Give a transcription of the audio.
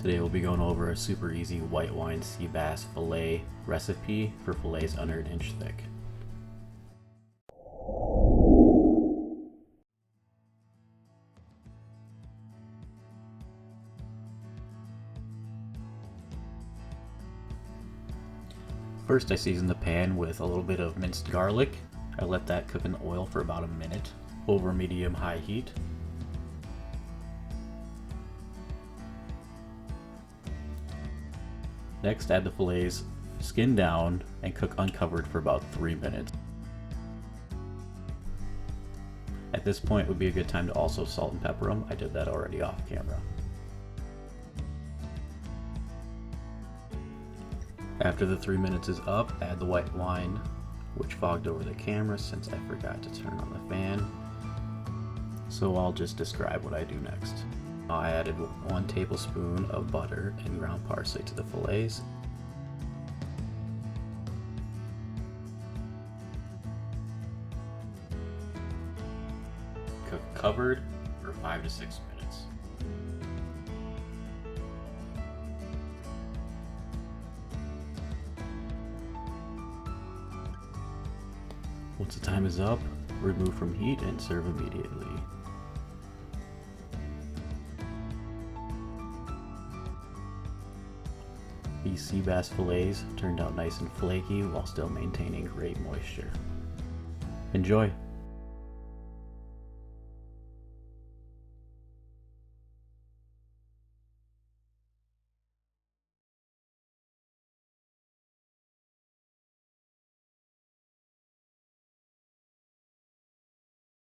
Today we'll be going over a super easy white wine sea bass fillet recipe for fillets under an inch thick. First I season the pan with a little bit of minced garlic. I let that cook in oil for about a minute over medium-high heat. Next, add the fillets, skin down, and cook uncovered for about 3 minutes. At this point would be a good time to also salt and pepper them. I did that already off camera. After the 3 minutes is up, add the white wine, which fogged over the camera since I forgot to turn on the fan. So I'll just describe what I do next. I added 1 tablespoon of butter and ground parsley to the fillets. Cook covered for 5 to 6 minutes. Once the time is up, remove from heat and serve immediately. These sea bass fillets turned out nice and flaky while still maintaining great moisture. Enjoy!